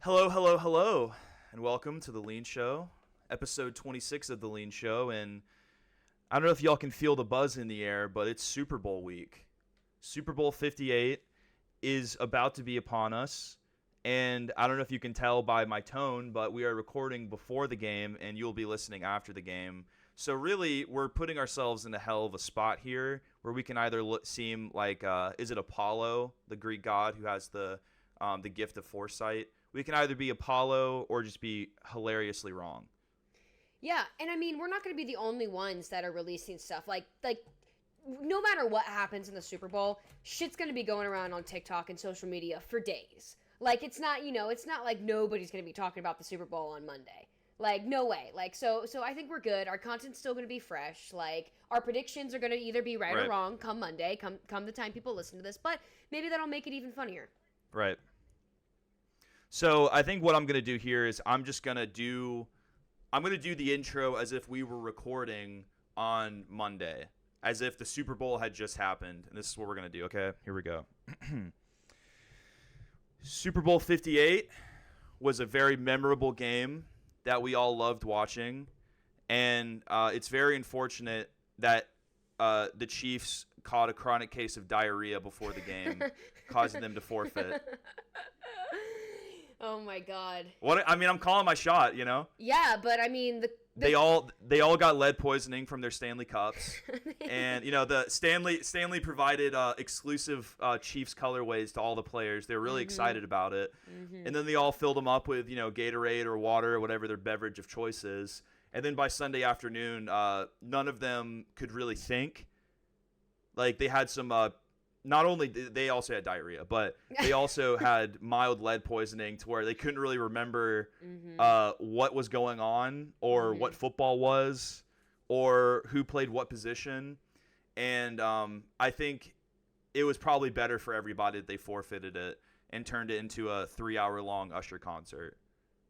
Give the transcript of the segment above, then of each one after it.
Hello, hello, hello, and welcome to the Leen Show, episode 26 of the Leen Show. And I don't know if y'all can feel the buzz in the air, but it's Super Bowl week. Super Bowl 58 is about to be upon us, and I don't know if you can tell by my tone, but we are recording before the game, and you'll be listening after the game. So really, we're putting ourselves in a hell of a spot here, where we can either seem like, is it Apollo, the Greek god who has the gift of foresight? We can either be Apollo or just be hilariously wrong. Yeah, and I mean, we're not going to be the only ones that are releasing stuff. Like, no matter what happens in the Super Bowl, shit's going to be going around on TikTok and social media for days. Like, it's not like nobody's going to be talking about the Super Bowl on Monday. Like, no way. Like, so I think we're good. Our content's still going to be fresh. Like, our predictions are going to either be right or wrong come Monday, come the time people listen to this. But maybe that'll make it even funnier. Right. So I think what I'm going to do here is I'm going to do the intro as if we were recording on Monday, as if the Super Bowl had just happened. And this is what we're going to do. Okay, here we go. Super Bowl 58 was a very memorable game that we all loved watching. And it's very unfortunate that the Chiefs caught a chronic case of diarrhea before the game, causing them to forfeit. Oh my God. I'm calling my shot, you know? Yeah, but I mean they all got lead poisoning from their Stanley Cups. And the Stanley provided exclusive Chiefs colorways to all the players. They were really excited about it. And then they all filled them up with, Gatorade or water or whatever their beverage of choice is. And then by Sunday afternoon, none of them could really think. Like, they had some not only they also had diarrhea, but they also had mild lead poisoning to where they couldn't really remember what was going on or what football was or who played what position. And I think it was probably better for everybody that they forfeited it and turned it into a 3-hour-long Usher concert.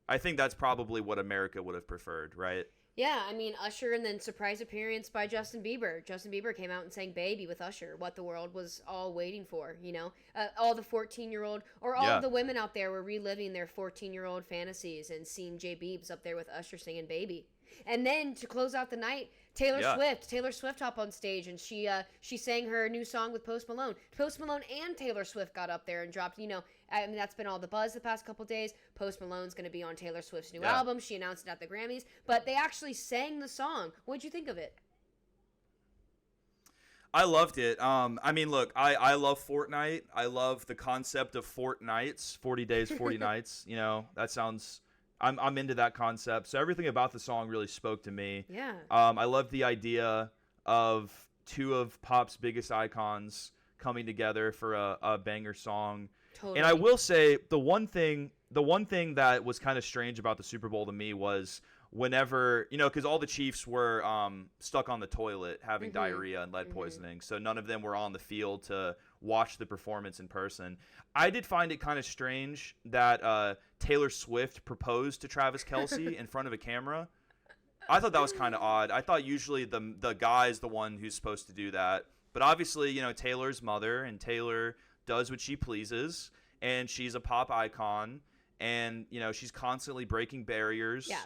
I think that's probably what America would have preferred, right? Yeah, I mean, Usher and then surprise appearance by Justin Bieber. Justin Bieber came out and sang Baby with Usher, what the world was all waiting for, all the 14-year-old, or all of the women out there were reliving their 14-year-old fantasies and seeing J Biebs up there with Usher singing Baby. And then to close out the night, Taylor Swift hopped on stage and she sang her new song with Post Malone. Post Malone and Taylor Swift got up there and dropped, I mean, that's been all the buzz the past couple days. Post Malone's going to be on Taylor Swift's new album. She announced it at the Grammys, but they actually sang the song. What'd you think of it? I loved it. I mean, look, I love Fortnite. I love the concept of Fortnights, 40 days, 40 nights. That sounds... I'm into that concept. So everything about the song really spoke to me. Yeah. I love the idea of two of pop's biggest icons coming together for a banger song. Totally. And I will say the one thing that was kind of strange about the Super Bowl to me was whenever, because all the Chiefs were stuck on the toilet having diarrhea and lead poisoning. So none of them were on the field to watch the performance in person. I did find it kind of strange that Taylor Swift proposed to Travis Kelce in front of a camera. I thought that was kind of odd. I thought usually the guy's the one who's supposed to do that. But obviously, Taylor's mother, and Taylor does what she pleases, and she's a pop icon, and, she's constantly breaking barriers. Yeah.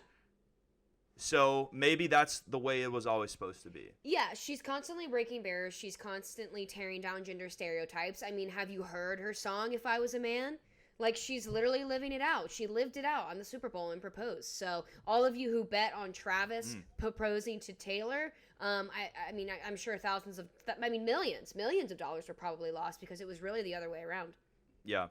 So maybe that's the way it was always supposed to be. Yeah, she's constantly breaking barriers. She's constantly tearing down gender stereotypes. I mean, have you heard her song, If I Was a Man? Like, she's literally living it out. She lived it out on the Super Bowl and proposed. So all of you who bet on Travis proposing to Taylor, I'm sure millions of dollars were probably lost because it was really the other way around. Yeah.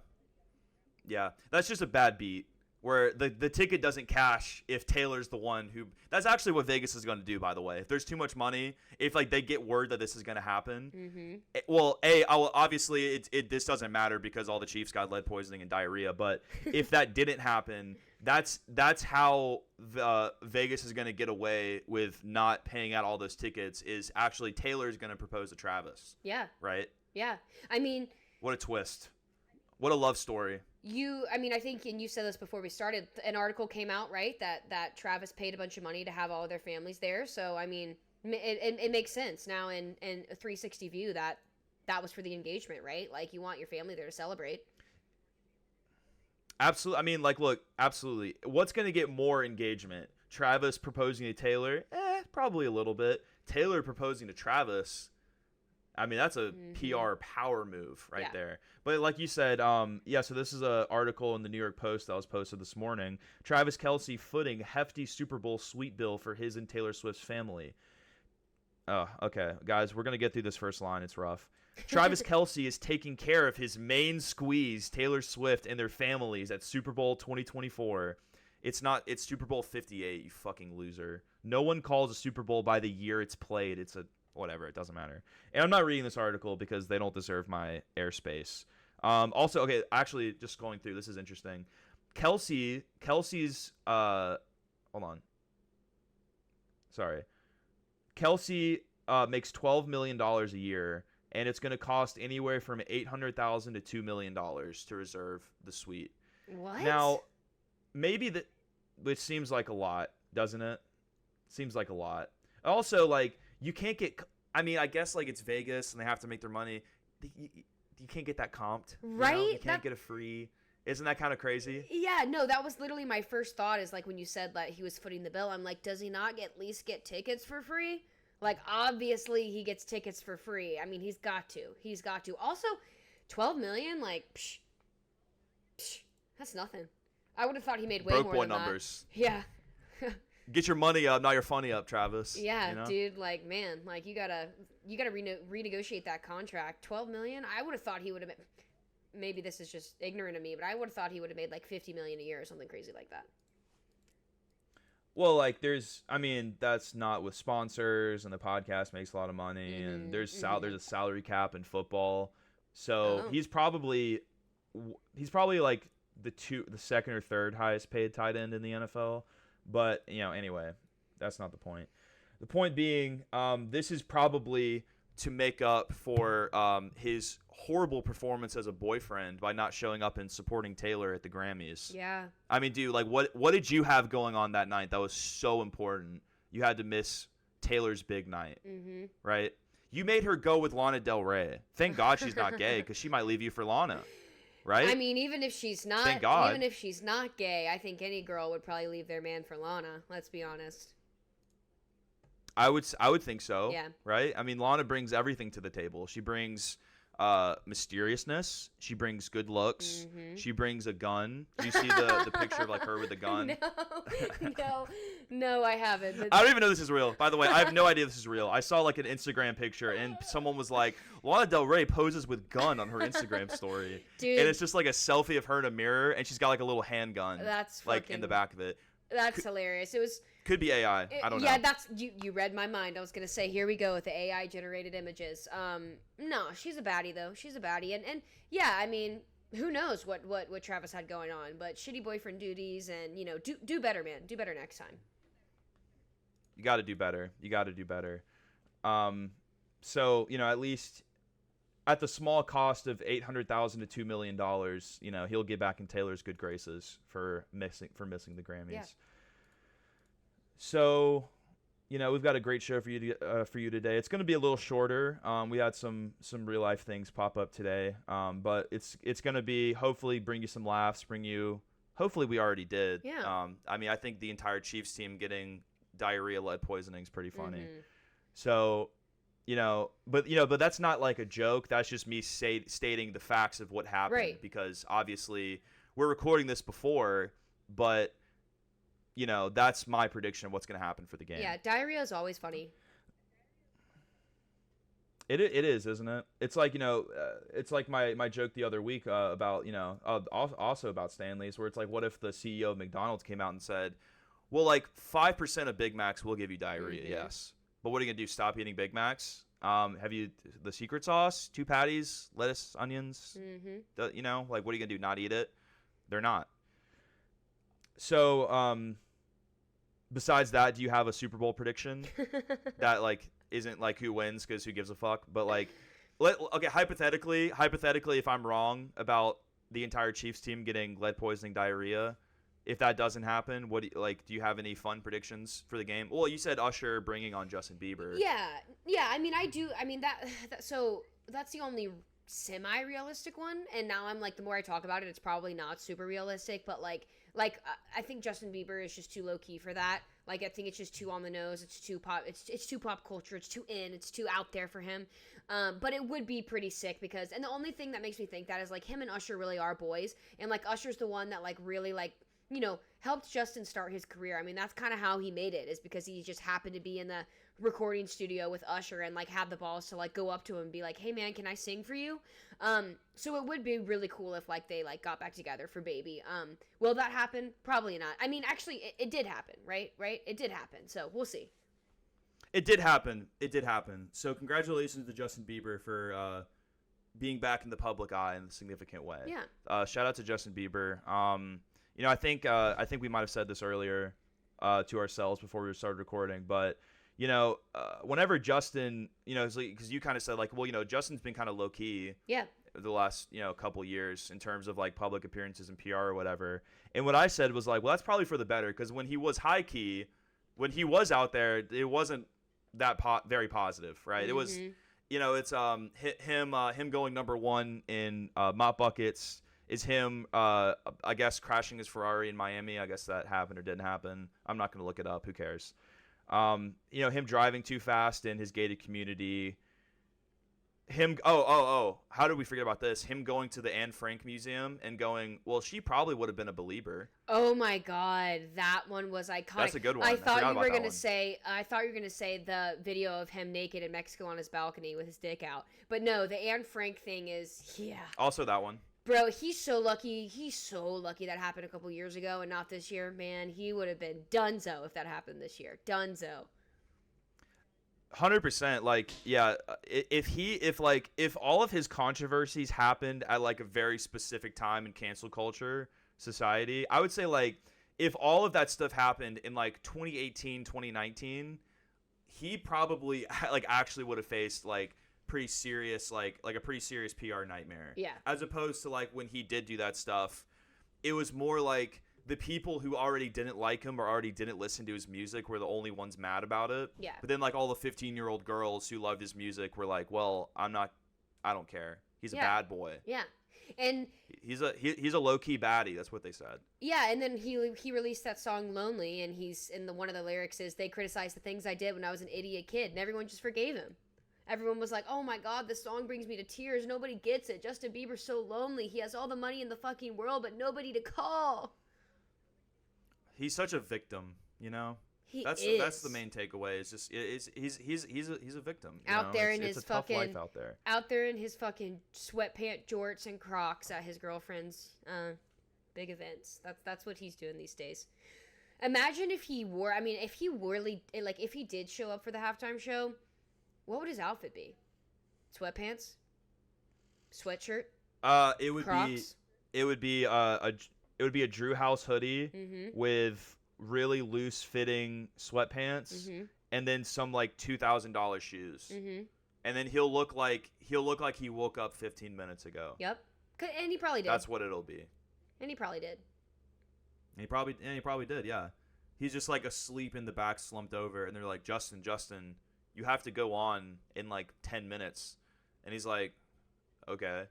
That's just a bad beat. Where the ticket doesn't cash if Taylor's the one who... That's actually what Vegas is going to do, by the way. If there's too much money, if they get word that this is going to happen... obviously, this doesn't matter because all the Chiefs got lead poisoning and diarrhea. But if that didn't happen, that's how Vegas is going to get away with not paying out all those tickets, is actually Taylor's going to propose to Travis. Yeah. Right? Yeah. I mean... What a twist. What a love story. I think, and you said this before we started, an article came out, right, that Travis paid a bunch of money to have all of their families there. So, I mean, it makes sense now in a 360 view that was for the engagement, right? Like, you want your family there to celebrate. Absolutely. I mean, like, look, absolutely. What's going to get more engagement? Travis proposing to Taylor? Probably a little bit. Taylor proposing to Travis? I mean, that's a PR power move right there. But like you said, so this is an article in the New York Post that was posted this morning. Travis Kelce footing hefty Super Bowl suite bill for his and Taylor Swift's family. Oh, okay. Guys, we're going to get through this first line. It's rough. Travis Kelce is taking care of his main squeeze, Taylor Swift, and their families at Super Bowl 2024. It's Super Bowl 58, you fucking loser. No one calls a Super Bowl by the year it's played. It's a whatever, it doesn't matter. And I'm not reading this article because they don't deserve my airspace. Also, okay, actually, just going through, this is interesting. Kelce's, hold on. Sorry. Kelce makes $12 million a year, and it's going to cost anywhere from $800,000 to $2 million to reserve the suite. What? Now, maybe that, which seems like a lot, doesn't it? Seems like a lot. Also, like, you can't get, I mean, I guess, like, it's Vegas and they have to make their money. You can't get that comped. Right? You can't get a free. Isn't that kind of crazy? Yeah, no, that was literally my first thought is, like, when you said that he was footing the bill, I'm like, does he not at least get tickets for free? Like, obviously he gets tickets for free. I mean, he's got to. He's got to. Also, $12 million, like, that's nothing. I would have thought he made way Broke more boy than numbers. that. Yeah. Get your money up, not your funny up, Travis. Yeah, you know? dude, like, man, like, you gotta renegotiate that contract. $12 million? I would have thought he would have, maybe this is just ignorant of me, but I would have thought he would have made like $50 million a year or something crazy like that. Well, like, that's not with sponsors, and the podcast makes a lot of money, and there's a salary cap in football, so he's probably like the second or third highest paid tight end in the NFL. But anyway, that's not the point. The point being, this is probably to make up for his horrible performance as a boyfriend by not showing up and supporting Taylor at the Grammys. Yeah. I mean, dude, like, what did you have going on that night that was so important? You had to miss Taylor's big night, right? You made her go with Lana Del Rey. Thank God she's not gay, because she might leave you for Lana, right? I mean, even if she's not, Thank God. even if she's not gay, I think any girl would probably leave their man for Lana. Let's be honest. I would think so. Yeah. Right? I mean, Lana brings everything to the table. She brings mysteriousness. She brings good looks. She brings a gun. Do you see the picture of, like, her with a gun? No, I haven't. But... I don't even know this is real. By the way, I have no idea this is real. I saw, like, an Instagram picture, and someone was like, Lana Del Rey poses with gun on her Instagram story. Dude. And it's just, like, a selfie of her in a mirror, and she's got, like, a little handgun. That's like, in the back of it. That's hilarious. It was... Could be AI. I don't know. Yeah, that's you read my mind. I was gonna say, here we go with the AI generated images. No, she's a baddie though. She's a baddie, and yeah, I mean, who knows what Travis had going on? But shitty boyfriend duties, and do better, man. Do better next time. You got to do better. So at least at the small cost of $800,000 to $2 million, he'll get back in Taylor's good graces for missing the Grammys. Yeah. So, we've got a great show for you today. It's going to be a little shorter. We had some real life things pop up today, but it's going to be hopefully bring you some laughs. Hopefully we already did. Yeah. I mean, I think the entire Chiefs team getting diarrhea lead poisoning is pretty funny. So, but that's not like a joke. That's just me stating the facts of what happened. Right. Because obviously we're recording this before, but. That's my prediction of what's going to happen for the game. Yeah, diarrhea is always funny. It is, isn't it? It's like, it's like my joke the other week about, also about Stanley's, where it's like, what if the CEO of McDonald's came out and said, well, like 5% of Big Macs will give you diarrhea, yes. But what are you going to do, stop eating Big Macs? Have you the secret sauce, 2 patties, lettuce, onions? Like, what are you going to do, not eat it? They're not. So, besides that, do you have a Super Bowl prediction that, like, isn't like who wins because who gives a fuck? But, like, hypothetically, if I'm wrong about the entire Chiefs team getting lead poisoning diarrhea, if that doesn't happen, do you have any fun predictions for the game? Well, you said Usher bringing on Justin Bieber. Yeah. I mean, I do. I mean, so that's the only semi-realistic one, and now I'm like, the more I talk about it, it's probably not super realistic, but like I think Justin Bieber is just too low-key for that. Like, I think it's just too on the nose. It's too pop culture. It's too in. It's too out there for him. But it would be pretty sick because, and the only thing that makes me think that is like him and Usher really are boys, and like Usher's the one that like really like, you know, helped Justin start his career. I mean, that's kind of how he made it, is because he just happened to be in the recording studio with Usher and like have the balls to like go up to him and be like, hey man, can I sing for you? So it would be really cool if like they like got back together for Baby. Will that happen? Probably not. I mean, actually it did happen, right? It did happen. So we'll see. It did happen. So congratulations to Justin Bieber for being back in the public eye in a significant way. Yeah. Shout out to Justin Bieber. You know, I think we might have said this earlier to ourselves before we started recording, but you know, whenever Justin, you know, because you kind of said like, well, you know, Justin's been kind of low key. Yeah. The last, you know, couple years in terms of like public appearances and PR or whatever. And what I said was like, well, that's probably for the better, because when he was high key, when he was out there, it wasn't that very positive, right? It was, you know, it's him going number one in mop buckets. Is him, I guess, crashing his Ferrari in Miami. I guess that happened or didn't happen. I'm not going to look it up. Who cares? You know, him driving too fast in his gated community. Him, how did we forget about this? Him going to the Anne Frank Museum and going, well, she probably would have been a believer. Oh my God, that one was iconic. That's a good one. I thought you were gonna say the video of him naked in Mexico on his balcony with his dick out. But no, the Anne Frank thing is, yeah. Also that one. Bro, he's so lucky. He's so lucky that happened a couple years ago and not this year. Man, he would have been donezo if that happened this year. Donezo. 100%. Like, yeah, if all of his controversies happened at like a very specific time in cancel culture society, I would say like if all of that stuff happened in like 2018, 2019, he probably like actually would have faced like pretty serious like a pretty serious PR nightmare. Yeah. As opposed to like when he did do that stuff, it was more like the people who already didn't like him or already didn't listen to his music were the only ones mad about it. Yeah. But then like all the 15-year-old girls who loved his music were like, well, I don't care. He's a bad boy. Yeah. And he's a low-key baddie. That's what they said. Yeah, and then he released that song Lonely, and one of the lyrics is, they criticized the things I did when I was an idiot kid, and everyone just forgave him. Everyone was like, oh my God, this song brings me to tears. Nobody gets it. Justin Bieber's so lonely. He has all the money in the fucking world, but nobody to call. He's such a victim, you know? That's the main takeaway. It's just he's a victim. Out there in his a tough fucking life out there. Out there in his fucking sweatpant jorts and Crocs at his girlfriend's big events. That's what he's doing these days. Imagine if he wore. I mean, if he did show up for the halftime show, what would his outfit be? Sweatpants, sweatshirt. It would Crocs? be a Drew House hoodie with really loose fitting sweatpants and then some like $2,000 shoes. And then he'll look like he woke up 15 minutes ago. Yep. And he probably did. That's what it'll be. And he probably did. And he probably did, yeah. He's just like asleep in the back, slumped over, and they're like, Justin, you have to go on in like 10 minutes. And he's like, okay.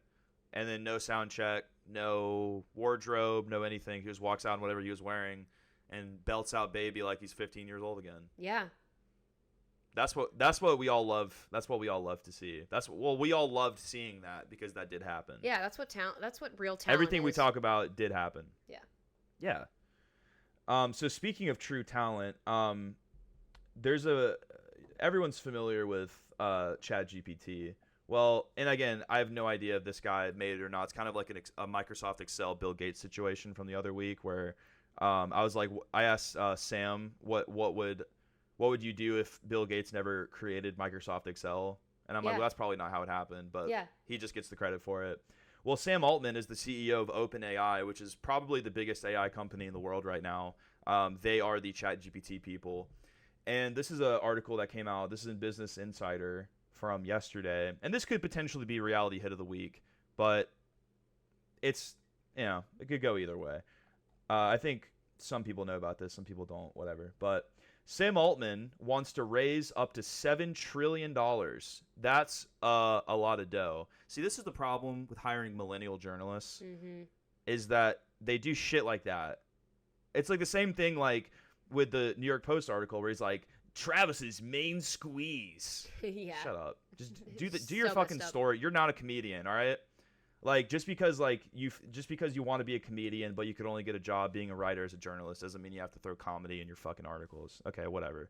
And then no sound check, no wardrobe, no anything. He just walks out in whatever he was wearing and belts out Baby like he's 15 years old again. Yeah. That's what we all love. That's what we all love to see. We all loved seeing that because that did happen. Yeah, that's what real talent Everything is. we talk about did happen. Yeah. Yeah. So speaking of true talent, everyone's familiar with Chat GPT. Well, and again, I have no idea if this guy made it or not. It's kind of like a Microsoft Excel Bill Gates situation from the other week where I asked Sam what would you do if Bill Gates never created Microsoft Excel? And I'm like, well, that's probably not how it happened, but he just gets the credit for it. Well, Sam Altman is the CEO of OpenAI, which is probably the biggest AI company in the world right now. They are the Chat GPT people. And this is an article that came out. This is in Business Insider from yesterday. And this could potentially be reality hit of the week, but it could go either way. I think some people know about this, some people don't, whatever. But Sam Altman wants to raise up to $7 trillion. That's a lot of dough. See, this is the problem with hiring millennial journalists, is that they do shit like that. It's like the same thing like with the New York Post article where he's like, Travis's main squeeze. Yeah. Shut up. Just do your fucking story. You're not a comedian, all right? Like just because you want to be a comedian, but you could only get a job being a writer as a journalist doesn't mean you have to throw comedy in your fucking articles. Okay, whatever.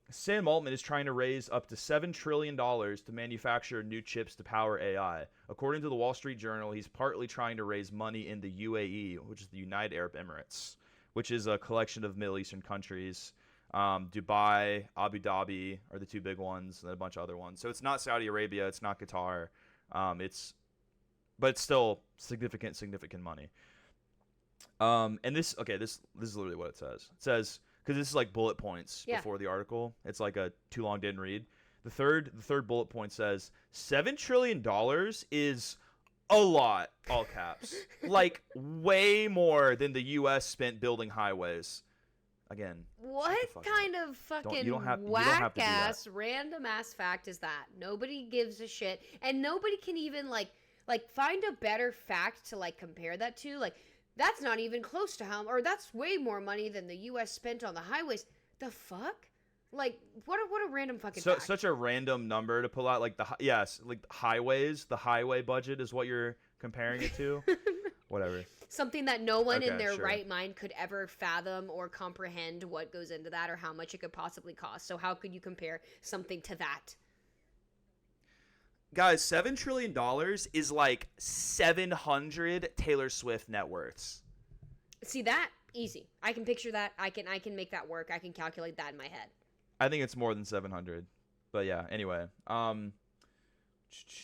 Sam Altman is trying to raise up to $7 trillion to manufacture new chips to power AI. According to the Wall Street Journal, he's partly trying to raise money in the UAE, which is the United Arab Emirates, which is a collection of Middle Eastern countries. Dubai, Abu Dhabi are the two big ones, and then a bunch of other ones. So it's not Saudi Arabia, it's not Qatar. But it's still significant money. And this is literally what it says. It says, because this is like bullet points before the article. It's like a too long didn't read. The third bullet point says $7 trillion is a lot, all caps, like way more than the U.S. spent building highways. Again, what kind of fucking whack ass random ass fact is that? Nobody gives a shit, and nobody can even like find a better fact to like compare that to. Like that's not even close to how, or that's way more money than the U.S. spent on the highways. The fuck? Like what a random fucking fact. Such a random number to pull out. Like highways. The highway budget is what you're comparing it to. Whatever. Something that no one in their right mind could ever fathom or comprehend what goes into that or how much it could possibly cost. So how could you compare something to that? Guys, $7 trillion is like 700 Taylor Swift net worths. See that? Easy. I can picture that. I can make that work. I can calculate that in my head. I think it's more than 700. But yeah, anyway.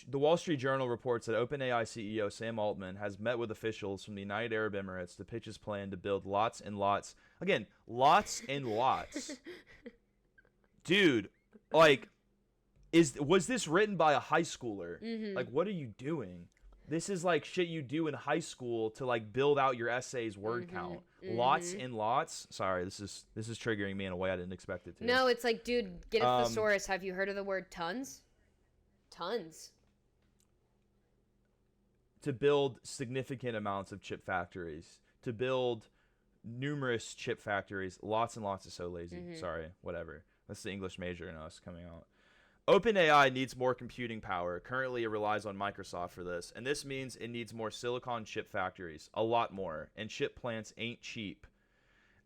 The Wall Street Journal reports that OpenAI CEO Sam Altman has met with officials from the United Arab Emirates to pitch his plan to build lots and lots. Again, lots and lots. Dude, like, was this written by a high schooler? Mm-hmm. Like, what are you doing? This is like shit you do in high school to like build out your essay's word count. Lots and lots. Sorry, this is triggering me in a way I didn't expect it to. No, it's like, dude, get a thesaurus. Have you heard of the word tons? Tons. To build significant amounts of chip factories, to build numerous chip factories, lots and lots is so lazy. Sorry, whatever. That's the English major in us coming out. OpenAI needs more computing power. Currently, it relies on Microsoft for this, and this means it needs more silicon chip factories, a lot more, and chip plants ain't cheap.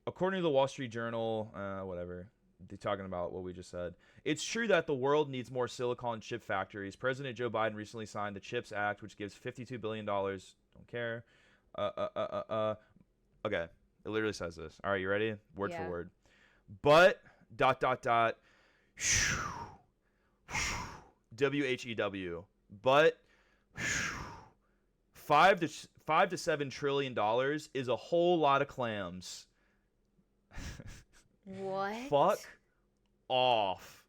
According to the Wall Street Journal, whatever. They're talking about what we just said. It's true that the world needs more silicon chip factories. President Joe Biden recently signed the CHIPS Act, which gives $52 billion. Don't care. Okay. It literally says this. All right, you ready? Word for word. But, ... WHEW. But, $5 to $7 trillion is a whole lot of clams. What? Fuck off.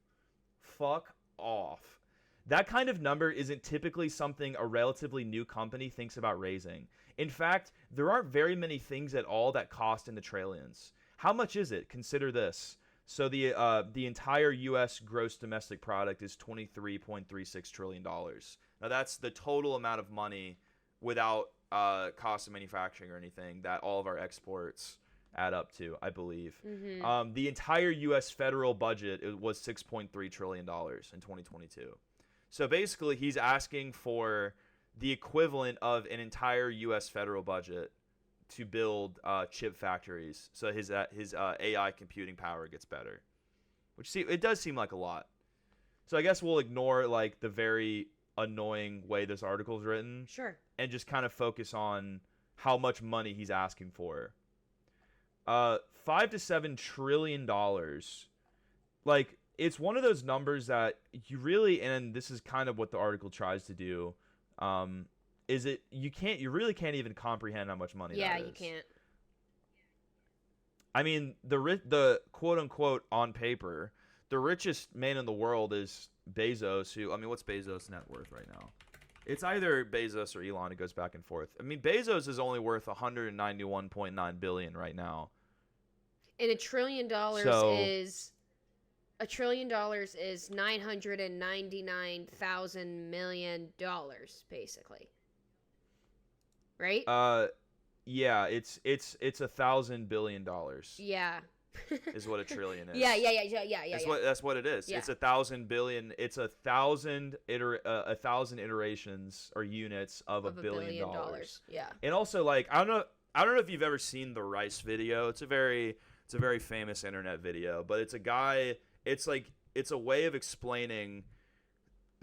That kind of number isn't typically something a relatively new company thinks about raising. In fact, there aren't very many things at all that cost in the trillions. How much is it? Consider this. So the entire U.S. gross domestic product is $23.36 trillion. Now that's the total amount of money without cost of manufacturing or anything that all of our exports add up to, I believe. The entire U.S. federal budget was $6.3 trillion in 2022. So basically, he's asking for the equivalent of an entire U.S. federal budget to build chip factories, so his AI computing power gets better. Which it does seem like a lot. So I guess we'll ignore like the very annoying way this article is written. Sure. And just kind of focus on how much money he's asking for. $5 to $7 trillion. Like, it's one of those numbers that you really, and this is kind of what the article tries to do, you really can't even comprehend how much money that is. Yeah, you can't. I mean, the quote unquote on paper, the richest man in the world is Bezos, what's Bezos' net worth right now? It's either Bezos or Elon. It goes back and forth. I mean, Bezos is only worth $191.9 billion right now. And So $1 trillion is $999,000 million, basically. Right? yeah, it's $1,000 billion. Yeah. Is what a trillion is. Yeah. That's what it is. Yeah. It's 1,000 billion. It's 1,000 iterations or units of $1 billion. Yeah. And also, like, I don't know if you've ever seen the Rice video. It's a very famous internet video, but it's a guy. It's a way of explaining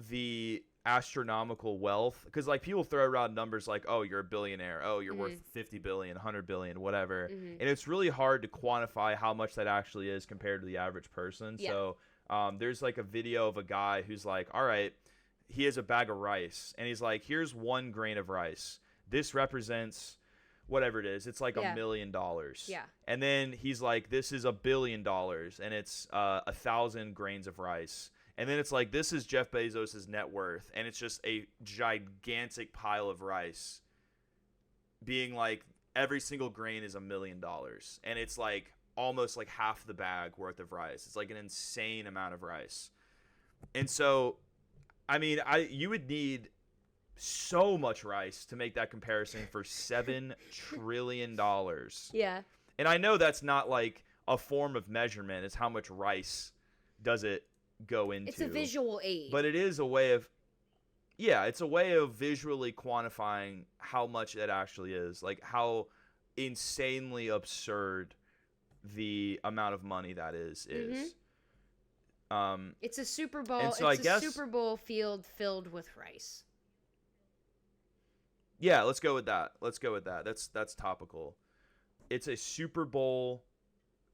the astronomical wealth, because like people throw around numbers like, oh, you're a billionaire, oh, you're worth 50 billion, 100 billion, whatever, and it's really hard to quantify how much that actually is compared to the average person. So there's like a video of a guy who's like, all right, he has a bag of rice and he's like, here's 1 grain of rice, this represents whatever it is, it's like $1 million. And then he's like, this is $1 billion and it's 1,000 grains of rice. And then it's like, this is Jeff Bezos' net worth, and it's just a gigantic pile of rice, being like every single grain is $1 million, and it's like almost like half the bag worth of rice. It's like an insane amount of rice. And so, I mean, you would need so much rice to make that comparison for $7 trillion. Yeah. And I know that's not like a form of measurement. It's how much rice does it go into. It's a visual aid, but it is a way of it's a way of visually quantifying how much it actually is, like how insanely absurd the amount of money that is. It's a Super Bowl. And so it's a Super Bowl field filled with rice. Yeah, let's go with that. That's topical. It's a Super Bowl.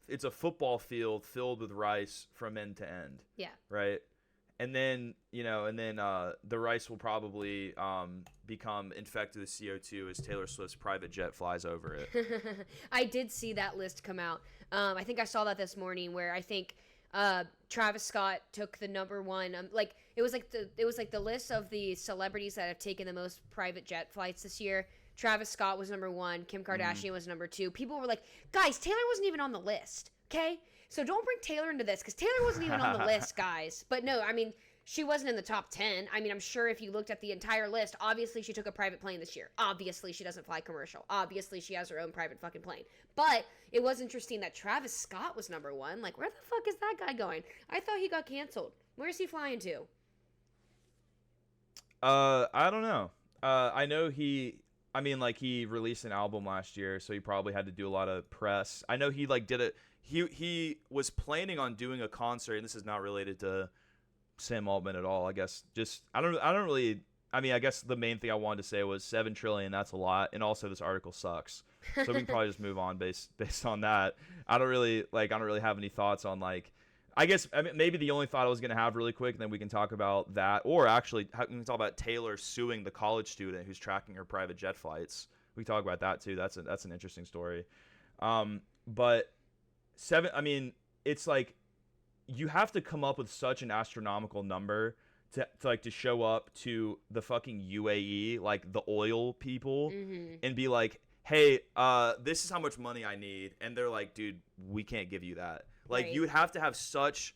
It's a football field filled with rice from end to end. Yeah. Right. And then, the rice will probably become infected with CO2 as Taylor Swift's private jet flies over it. I did see that list come out. I think I saw that this morning, where I think Travis Scott took the number one. It was like the list of the celebrities that have taken the most private jet flights this year. Travis Scott was number 1. Kim Kardashian was number 2. People were like, guys, Taylor wasn't even on the list. Okay? So don't bring Taylor into this, because Taylor wasn't even on the list, guys. But no, I mean, she wasn't in the top 10. I mean, I'm sure if you looked at the entire list, obviously she took a private plane this year. Obviously she doesn't fly commercial. Obviously she has her own private fucking plane. But it was interesting that Travis Scott was number 1. Like, where the fuck is that guy going? I thought he got canceled. Where's he flying to? I don't know. I know he released an album last year, so he probably had to do a lot of press. I know he did it. He was planning on doing a concert, and this is not related to Sam Altman at all. I guess I guess the main thing I wanted to say was 7 trillion. That's a lot, and also this article sucks. So we can probably just move on based on that. I don't really have any thoughts on maybe the only thought I was going to have really quick, and then we can talk about that. Or actually, we can talk about Taylor suing the college student who's tracking her private jet flights. We can talk about that, too. That's an interesting story. But it's like you have to come up with such an astronomical number to show up to the fucking UAE, like the oil people, and be like, hey, this is how much money I need. And they're like, dude, we can't give you that. Like, you would have to have such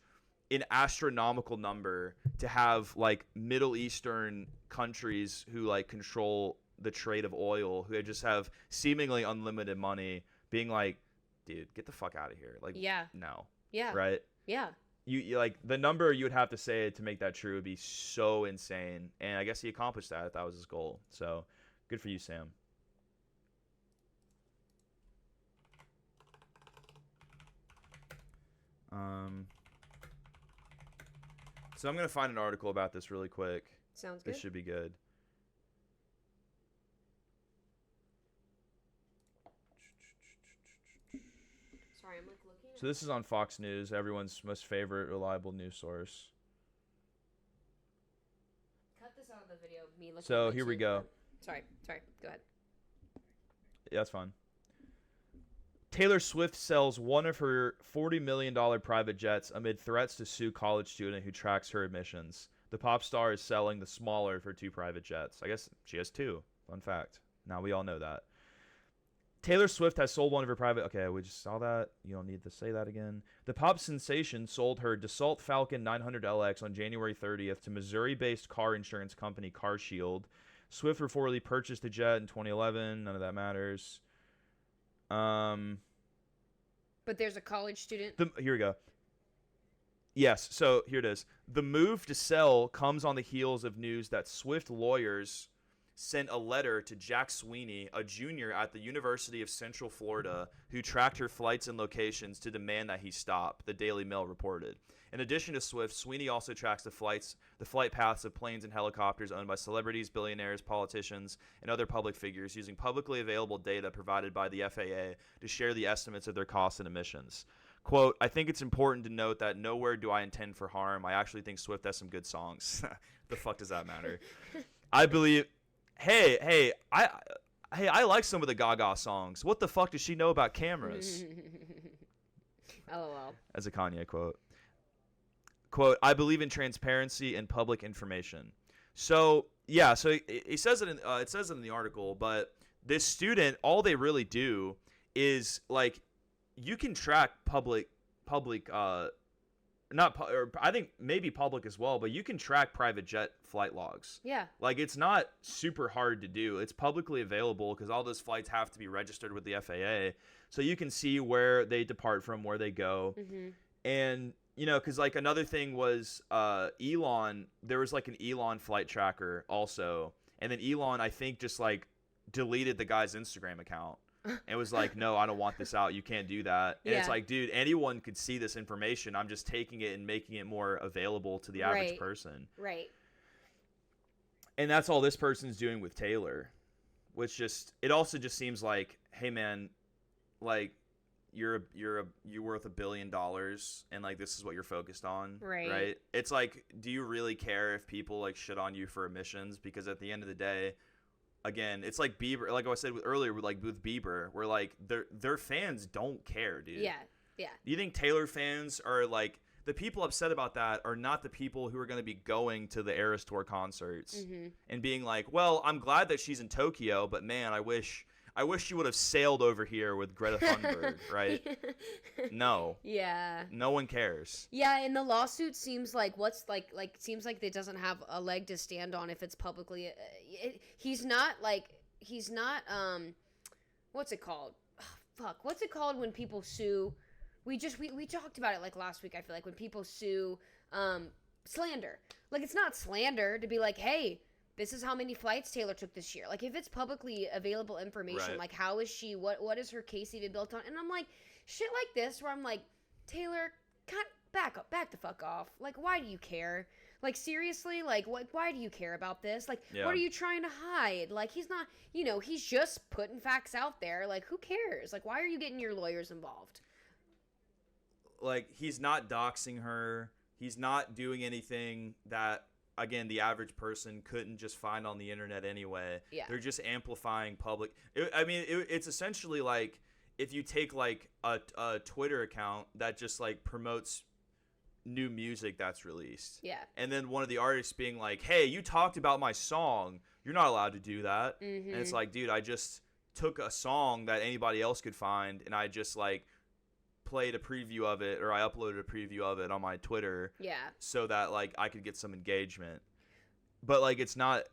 an astronomical number to have, like, Middle Eastern countries who, like, control the trade of oil, who just have seemingly unlimited money, being like, dude, get the fuck out of here. Like, no. Yeah. Right? Yeah. You like, the number you would have to say to make that true would be so insane. And I guess he accomplished that if that was his goal. So, good for you, Sam. So I'm going to find an article about this really quick. Sounds good. This should be good. Sorry, I'm looking. So this is on Fox News, everyone's most favorite reliable news source. Cut this out of the video of me looking. So here we go. Sorry. Go ahead. Yeah, that's fine. Taylor Swift sells one of her $40 million private jets amid threats to sue college student who tracks her admissions. The pop star is selling the smaller of her 2 private jets. I guess she has 2. Fun fact. Now we all know that. Taylor Swift has sold one of her private. Okay, we just saw that. You don't need to say that again. The pop sensation sold her Dassault Falcon 900LX on January 30th to Missouri-based car insurance company CarShield. Swift reportedly purchased the jet in 2011. None of that matters. But there's a college student. Here we go. Yes, so here it is. The move to sell comes on the heels of news that Swift lawyers sent a letter to Jack Sweeney, a junior at the University of Central Florida, who tracked her flights and locations to demand that he stop, the Daily Mail reported. In addition to Swift, Sweeney also tracks the flight paths of planes and helicopters owned by celebrities, billionaires, politicians, and other public figures using publicly available data provided by the FAA to share the estimates of their costs and emissions. Quote, I think it's important to note that nowhere do I intend for harm. I actually think Swift has some good songs. The fuck does that matter? I believe... Hey, I like some of the Gaga songs. What the fuck does she know about cameras? LOL. As a Kanye quote. Quote, I believe in transparency and public information. So, yeah, so it says it in the article, but this student, all they really do is, like, you can track I think maybe public as well, but you can track private jet flight logs. Yeah. Like, it's not super hard to do. It's publicly available because all those flights have to be registered with the FAA. So you can see where they depart from, where they go. Mm-hmm. And, you know, because, like, another thing was Elon, there was, like, an Elon flight tracker also. And then Elon, I think, just, like, deleted the guy's Instagram account. And was like, no, I don't want this out. You can't do that. And it's like, dude, anyone could see this information. I'm just taking it and making it more available to the average person. Right. And that's all this person's doing with Taylor, which it also just seems like, hey man, like you're worth $1 billion and like this is what you're focused on. Right. It's like, do you really care if people like shit on you for emissions? Because at the end of the day, again, it's like Bieber, like I said earlier, like with Bieber, where like their fans don't care, dude. Yeah. Do you think Taylor fans are like the people upset about that are not the people who are going to be going to the Eras Tour concerts and being like, well, I'm glad that she's in Tokyo, but man, I wish you would have sailed over here with Greta Thunberg, right? No. Yeah. No one cares. Yeah, and the lawsuit seems like seems like it doesn't have a leg to stand on if it's publicly. He's not what's it called? Oh, fuck. What's it called when people sue? We talked about it like last week. I feel like when people sue slander. Like, it's not slander to be like, hey, this is how many flights Taylor took this year. Like, if it's publicly available information, like, how is she, what is her case even built on? And I'm like, shit like this, where I'm like, Taylor, back the fuck off. Like, why do you care? Like, seriously? Like, why do you care about this? Like, what are you trying to hide? Like, he's not, he's just putting facts out there. Like, who cares? Like, why are you getting your lawyers involved? Like, he's not doxing her. He's not doing anything that, again, the average person couldn't just find on the internet anyway. Yeah. They're just amplifying public. It's essentially like if you take like a Twitter account that just like promotes new music that's released. Yeah. And then one of the artists being like, hey, you talked about my song. You're not allowed to do that. Mm-hmm. And it's like, dude, I just took a song that anybody else could find and I just like played a preview of it, or I uploaded a preview of it on my Twitter, so that like I could get some engagement. But like it's not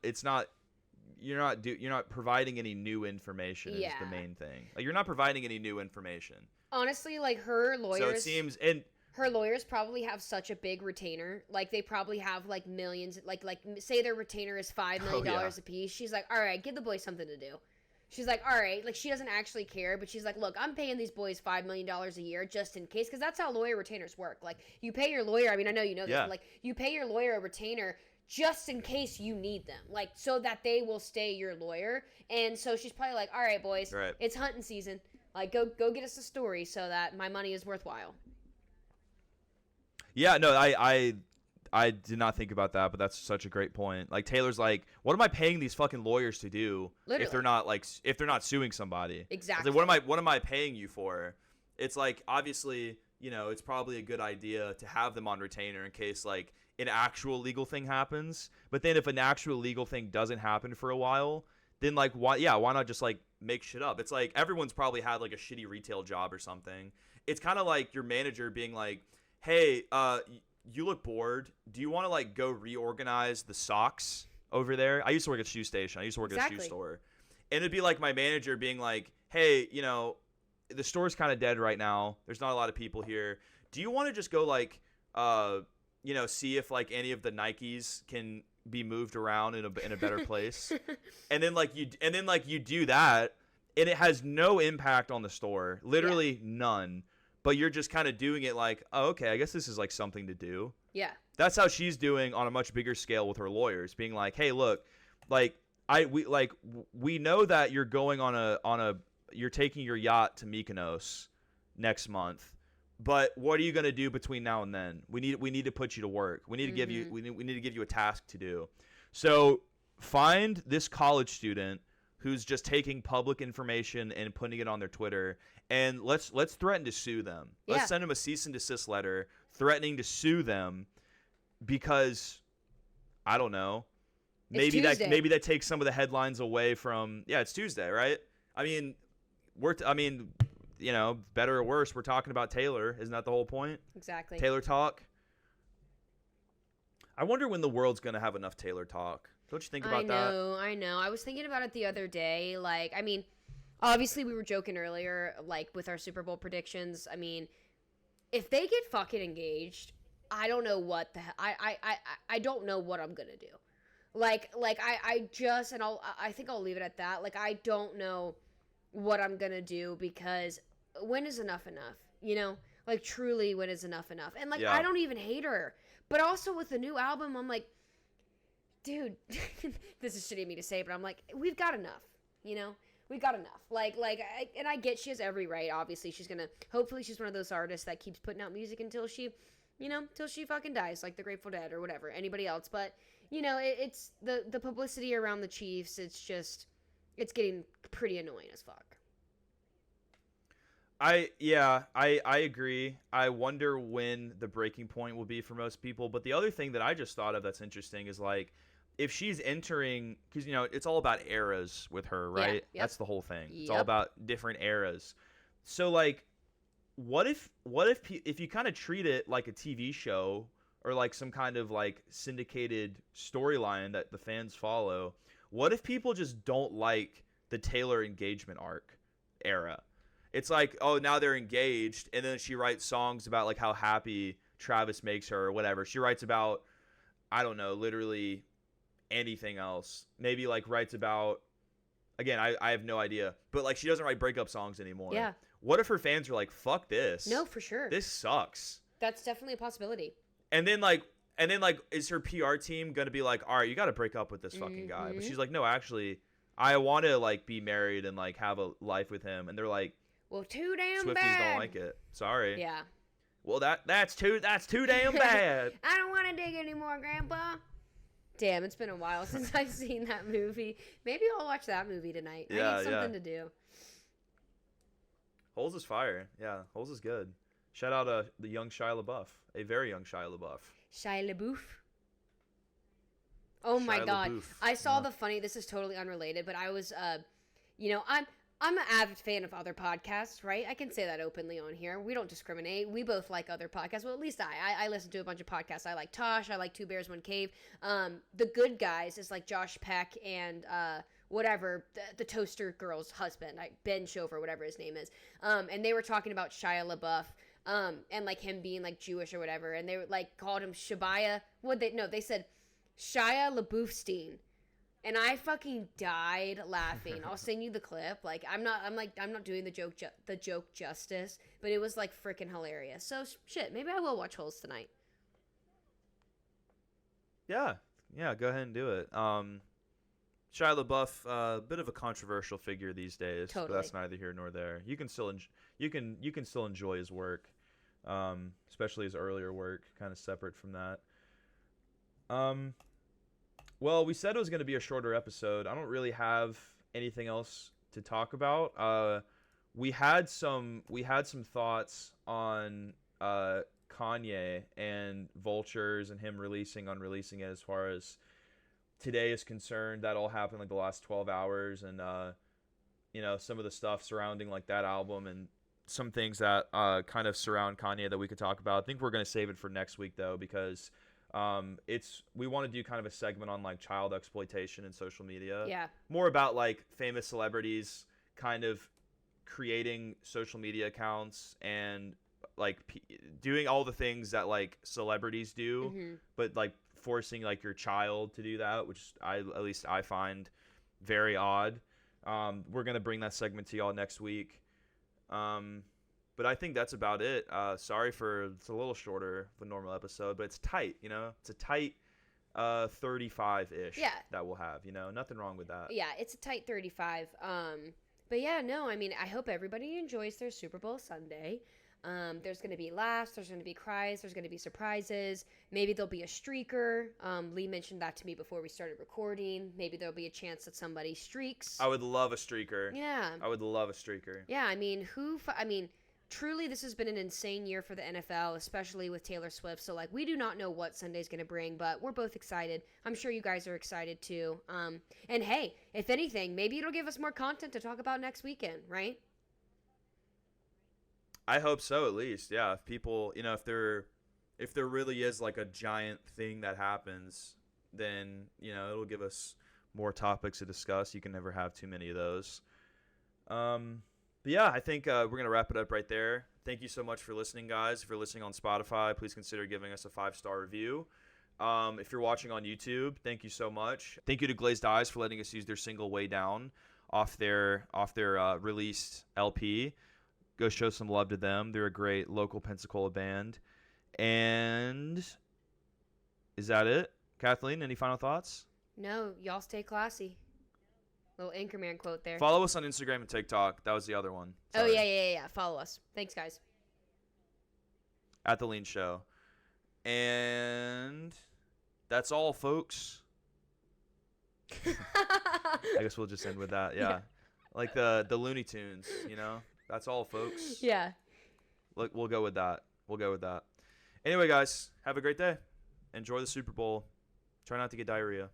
you're not providing any new information is the main thing. Like, you're not providing any new information. Honestly, like her lawyers. So it seems, and her lawyers probably have such a big retainer. Like, they probably have like millions. Like say their retainer is $5 million a piece. She's like, all right, give the boys something to do. She's like, all right, like, she doesn't actually care, but she's like, look, I'm paying these boys $5 million a year just in case, because that's how lawyer retainers work. Like, you pay your lawyer, I mean, I know you know this, but, like, you pay your lawyer a retainer just in case you need them, like, so that they will stay your lawyer. And so she's probably like, all right, boys, it's hunting season. Like, go get us a story so that my money is worthwhile. Yeah, no, I did not think about that, but that's such a great point. Like, Taylor's like, what am I paying these fucking lawyers to do if they're not suing somebody? Exactly. Like, what am I paying you for? It's like, obviously, it's probably a good idea to have them on retainer in case like an actual legal thing happens. But then if an actual legal thing doesn't happen for a while, then like why not just like make shit up. It's like everyone's probably had like a shitty retail job or something. It's kind of like your manager being like, hey, you look bored. Do you want to like go reorganize the socks over there? I used to work at Shoe Station. I used to work at a shoe store. And it'd be like my manager being like, hey, you know, the store's kind of dead right now. There's not a lot of people here. Do you want to just go like, you know, see if like any of the Nikes can be moved around in a better place? and then like you do that, and it has no impact on the store, literally none. But you're just kind of doing it like, oh, okay, I guess this is like something to do. Yeah. That's how she's doing on a much bigger scale with her lawyers, being like, hey, look, like we know that you're going you're taking your yacht to Mykonos next month, but what are you going to do between now and then? We need to put you to work. We need to give you we need to give you a task to do. So find this college student who's just taking public information and putting it on their Twitter, and let's threaten to sue them. Let's send them a cease and desist letter threatening to sue them, because I don't know. Maybe that takes some of the headlines away from. Yeah, it's Tuesday, right? I mean, you know, better or worse, we're talking about Taylor. Isn't that the whole point? Exactly. Taylor talk. I wonder when the world's gonna have enough Taylor talk. Don't you think about that? I know. I was thinking about it the other day. Like, I mean, obviously we were joking earlier, like with our Super Bowl predictions. I mean, if they get fucking engaged, I don't know what the hell. I don't know what I'm gonna do. Like I think I'll leave it at that. Like, I don't know what I'm gonna do, because when is enough enough? You know, like, truly, when is enough enough? And like, I don't even hate her, but also with the new album, I'm like, dude, this is shitty of me to say, but I'm like, we've got enough. You know, we've got enough. And I get she has every right. Obviously, hopefully she's one of those artists that keeps putting out music until she fucking dies, like the Grateful Dead or whatever, anybody else. But, you know, it's the publicity around the Chiefs. It's getting pretty annoying as fuck. I agree. I wonder when the breaking point will be for most people. But the other thing that I just thought of that's interesting is, like, if she's entering, because, you know, it's all about eras with her, right? Yeah, yep. That's the whole thing. It's all about different eras. So, like, what if you kind of treat it like a TV show, or like some kind of like syndicated storyline that the fans follow? What if people just don't like the Taylor engagement arc era? It's like, oh, now they're engaged, and then she writes songs about like how happy Travis makes her or whatever. She writes about, I don't know, literally anything else. Maybe like writes about, again, I have no idea, but like she doesn't write breakup songs anymore. Yeah. What if her fans are like, fuck this? No, for sure. This sucks. That's definitely a possibility. And then is her PR team gonna be like, all right, you got to break up with this fucking guy? But she's like, no, actually, I want to like be married and like have a life with him. And they're like, well, too damn Swifties bad. don't like it. Sorry. Yeah. Well, that's too damn bad. I don't want to dig anymore, Grandpa. Damn, it's been a while since I've seen that movie. Maybe I'll watch that movie tonight. Yeah, I need something to do. Holes is fire. Yeah, Holes is good. Shout out the young Shia LaBeouf. A very young Shia LaBeouf. Shia LaBeouf? Oh my God. LaBeouf. I saw this is totally unrelated, but I was, you know, I'm an avid fan of other podcasts, right? I can say that openly on here. We don't discriminate. We both like other podcasts. Well, at least I listen to a bunch of podcasts. I like Tosh. I like Two Bears, One Cave. The Good Guys is like Josh Peck and whatever, the Toaster Girl's husband, Ben Shover, whatever his name is. And they were talking about Shia LaBeouf and like him being like Jewish or whatever. And they were like called him Shabaya. They said Shia LaBeoufstein. And I fucking died laughing. I'll send you the clip. Like, I'm not doing the joke justice, but it was like freaking hilarious. So shit, maybe I will watch Holes tonight. Yeah, go ahead and do it. Shia LaBeouf, a bit of a controversial figure these days, totally. But that's neither here nor there. You can still enjoy his work, especially his earlier work, kind of separate from that. Well, we said it was going to be a shorter episode. I don't really have anything else to talk about. We had some thoughts on Kanye and Vultures and him unreleasing it as far as today is concerned. That all happened like the last 12 hours, and some of the stuff surrounding like that album and some things that kind of surround Kanye that we could talk about. I think we're gonna save it for next week though, because we want to do kind of a segment on like child exploitation in social media. Yeah. More about like famous celebrities kind of creating social media accounts and like doing all the things that like celebrities do, but like forcing like your child to do that, which at least I find very odd. We're gonna bring that segment to y'all next week. But I think that's about it. Sorry for it's a little shorter of a normal episode, but it's tight, It's a tight 35-ish that we'll have, Nothing wrong with that. Yeah, it's a tight 35. But yeah, no, I mean, I hope everybody enjoys their Super Bowl Sunday. There's going to be laughs, there's going to be cries, there's going to be surprises. Maybe there'll be a streaker. Lee mentioned that to me before we started recording. Maybe there'll be a chance that somebody streaks. I would love a streaker. Yeah. I would love a streaker. Yeah, I mean, truly this has been an insane year for the NFL, especially with Taylor Swift. So, like, we do not know what Sunday's going to bring, but we're both excited. I'm sure you guys are excited, too. And, hey, if anything, maybe it'll give us more content to talk about next weekend, right? I hope so, at least. Yeah, if people, if there really is like a giant thing that happens, then it'll give us more topics to discuss. You can never have too many of those. But yeah, I think we're gonna wrap it up right there. Thank you so much for listening, guys. If you're listening on Spotify, please consider giving us a 5-star review. If you're watching on YouTube, thank you so much. Thank you to Glazed Eyes for letting us use their single "Way Down" off their released LP. Go show some love to them. They're a great local Pensacola band. And is that it? Kathleen, any final thoughts? No, y'all stay classy. Little Anchorman quote there. Follow us on Instagram and TikTok. That was the other one. Sorry. Oh, yeah. Follow us. Thanks, guys. At the Leen Show. And that's all, folks. I guess we'll just end with that. Yeah. Like the Looney Tunes, That's all, folks. Yeah. Look, we'll go with that. Anyway, guys, have a great day. Enjoy the Super Bowl. Try not to get diarrhea.